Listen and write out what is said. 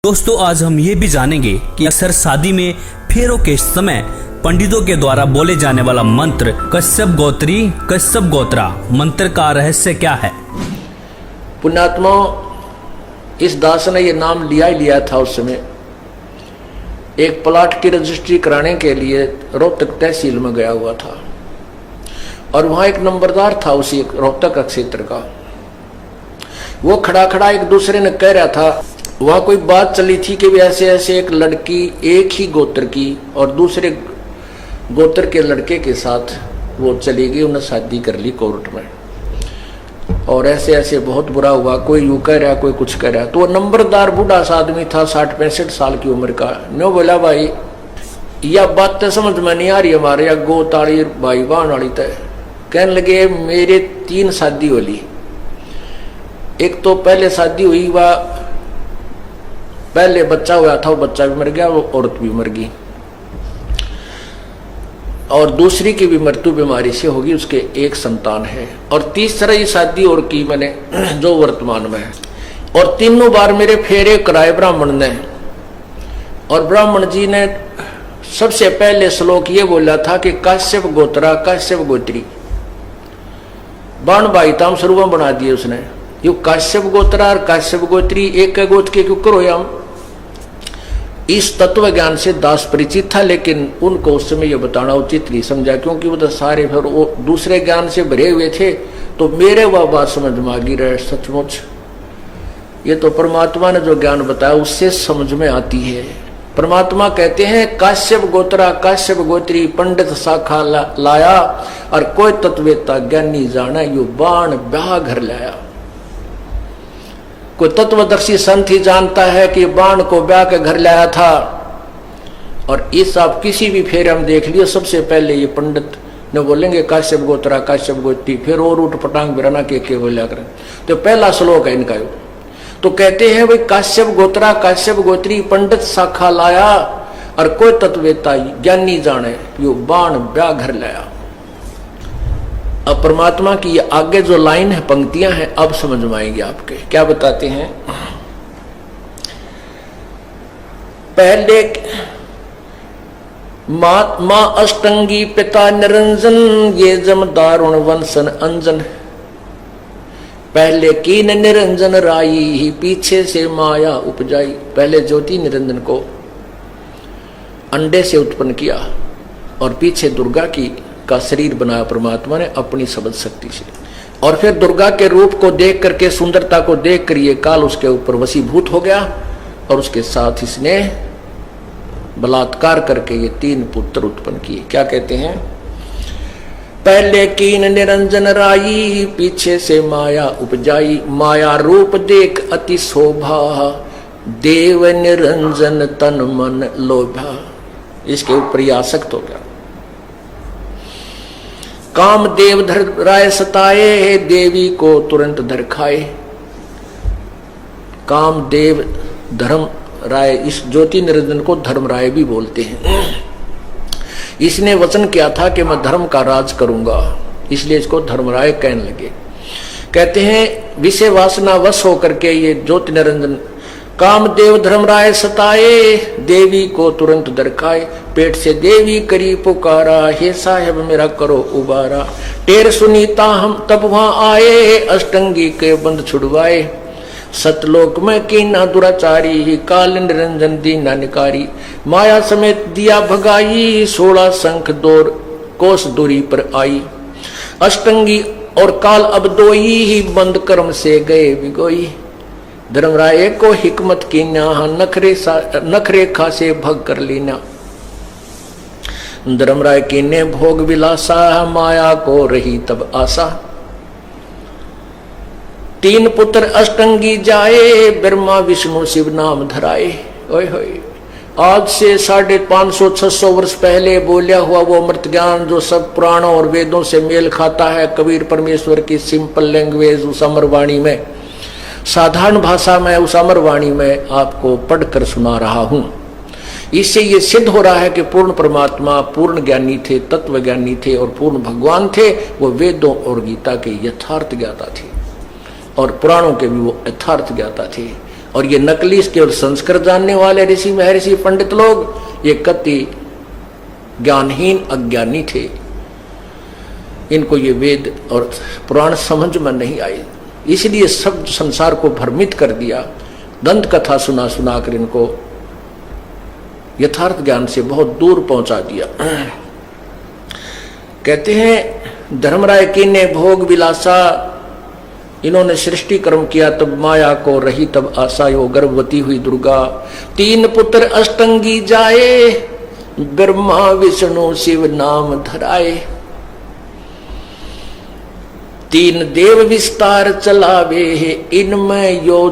दोस्तों आज हम ये भी जानेंगे कि अक्सर शादी में फेरों के समय पंडितों के द्वारा बोले जाने वाला मंत्र कश्यप गोत्री कश्यप गोत्रा मंत्र का रहस्य क्या है। पुण्यात्मा, इस दास ने ये नाम लिया ही लिया था। उस समय एक प्लाट की रजिस्ट्री कराने के लिए रोहतक तहसील में गया हुआ था और वहां एक नंबरदार था उसी रोहतक क्षेत्र का। वो खड़ा खड़ा एक दूसरे ने कह रहा था, वहां कोई बात चली थी कि ऐसे ऐसे एक लड़की एक ही गोत्र की और दूसरे गोत्र के लड़के के साथ वो चली गई, उन्हें शादी कर ली कोर्ट में, और ऐसे ऐसे बहुत बुरा हुआ। कोई यूं कह रहा, कोई कुछ कह रहा। तो वो नंबरदार बूढ़ा सा आदमी था, 60-65 साल की उम्र का। नो बोला, भाई यह बात तो समझ में नहीं आ रही हमारे, या गोताड़ी भाई बहन वाली तय। कहने लगे, मेरे 3 शादी होली। एक तो पहले शादी हुई, वह पहले बच्चा हुआ था, वो बच्चा भी मर गया, वो औरत भी मर गई, और दूसरी की भी मृत्यु बीमारी से होगी, उसके एक संतान है। और तीसरी शादी और की मैंने जो वर्तमान में है। और तीनों बार मेरे फेरे कराए ब्राह्मण ने, और ब्राह्मण जी ने सबसे पहले श्लोक ये बोला था कि कश्यप गोत्रा कश्यप गोत्री। बाण भाई ताम स्वरूप बना दिए उसने। यू कश्यप गोत्रा और कश्यप गोत्री एक गोत्र के क्यों करो। हम इस तत्व ज्ञान से दास परिचित था, लेकिन उनको उस समय यह बताना उचित नहीं समझा, क्योंकि वो तो सारे फिर वो दूसरे ज्ञान से भरे हुए थे। तो मेरे वह बात समझ में आ गई रहे। सचमुच ये तो परमात्मा ने जो ज्ञान बताया उससे समझ में आती है। परमात्मा कहते हैं, काश्यप गोत्रा काश्यप गोत्री पंडित शाखा लाया, और कोई तत्वेता ज्ञानी जाना यू बाण ब्याह घर लाया। कोई तत्वदर्शी संत ही जानता है कि बाण को ब्याह के घर लाया था। और इस आप किसी भी फेरे हम देख लियो, सबसे पहले ये पंडित ने बोलेंगे काश्यप गोत्रा काश्यप गोत्री, फिर और उठ पटांग बिराना के बोला करें। तो पहला श्लोक है इनका। तो कहते हैं भाई, काश्यप गोत्रा काश्यप गोत्री पंडित शाखा लाया, और कोई तत्वेता ज्ञानी जाने यो बाण ब्याह घर लाया। अब परमात्मा की आगे जो लाइन है, पंक्तियां हैं, अब समझ में आएंगे आपके। क्या बताते हैं, पहले मां अष्टंगी पिता निरंजन, ये जम दारुण वंशन अंजन। पहले कीन निरंजन राई, पीछे से माया उपजाई। पहले ज्योति निरंजन को अंडे से उत्पन्न किया, और पीछे दुर्गा का शरीर बनाया परमात्मा ने अपनी शब्द शक्ति से। और फिर दुर्गा के रूप को देख करके, सुंदरता को देख कर ये काल उसके ऊपर वशीभूत हो गया, और उसके साथ इसने बलात्कार करके ये 3 पुत्र उत्पन्न किए। क्या कहते हैं, पहले कीन निरंजन राई, पीछे से माया उपजाई। माया रूप देख अति शोभा, देव निरंजन तन मन लोभा। इसके ऊपर ही आसक्त हो गया। काम देव धर राय सताए, देवी को तुरंत धर खाए। काम देव धर्म राय, इस ज्योति निरंजन को धर्म राय भी बोलते हैं। इसने वचन किया था कि मैं धर्म का राज करूंगा, इसलिए इसको धर्मराय कहने लगे। कहते हैं, विषय वासना वश होकर के ये ज्योति निरंजन कामदेव धर्मराय सताए, देवी को तुरंत दरखाए। पेट से देवी करी पुकारा, हे साहेब मेरा करो उबारा। टेर सुनीता हम तब वहां आए, अष्टंगी के बंद छुड़वाए। सतलोक में कीना दुराचारी, काल निरंजन दीना निकारी। माया समेत दिया भगाई, 16 शंख 2 कोस दूरी पर आई। अष्टंगी और काल अब 2 ही, बंद कर्म से गए बिगोई। धर्मराय को हिकमत की न्याह, नखरे खा से भग कर लीना। धर्मराय की ने भोग विलासा, माया को रही तब आशा। 3 पुत्र अष्टंगी जाए, ब्रह्मा विष्णु शिव नाम धराए। ओए होए, आज से 550-600 वर्ष पहले बोलिया हुआ वो अमृत ज्ञान जो सब पुराणों और वेदों से मेल खाता है, कबीर परमेश्वर की सिंपल लैंग्वेज उस अमर वाणी में, साधारण भाषा में उस अमर वाणी में आपको पढ़कर सुना रहा हूं। इससे ये सिद्ध हो रहा है कि पूर्ण परमात्मा पूर्ण ज्ञानी थे, तत्व ज्ञानी थे, और पूर्ण भगवान थे। वो वेदों और गीता के यथार्थ ज्ञाता थे, और पुराणों के भी वो यथार्थ ज्ञाता थे। और ये नकली केवल संस्कृत जानने वाले ऋषि महर्षि पंडित लोग ये कति ज्ञानहीन अज्ञानी थे। इनको ये वेद और पुराण समझ में नहीं आई, इसलिए सब संसार को भ्रमित कर दिया। दंत कथा सुना सुनाकर इनको यथार्थ ज्ञान से बहुत दूर पहुंचा दिया। कहते हैं धर्मराय की ने भोग विलासा, इन्होंने सृष्टि कर्म किया तब माया को रही तब आशा, यो गर्भवती हुई दुर्गा। 3 पुत्र अष्टंगी जाए, ब्रह्मा विष्णु शिव नाम धराए। 3 देव विस्तार चलावे, इनमें यो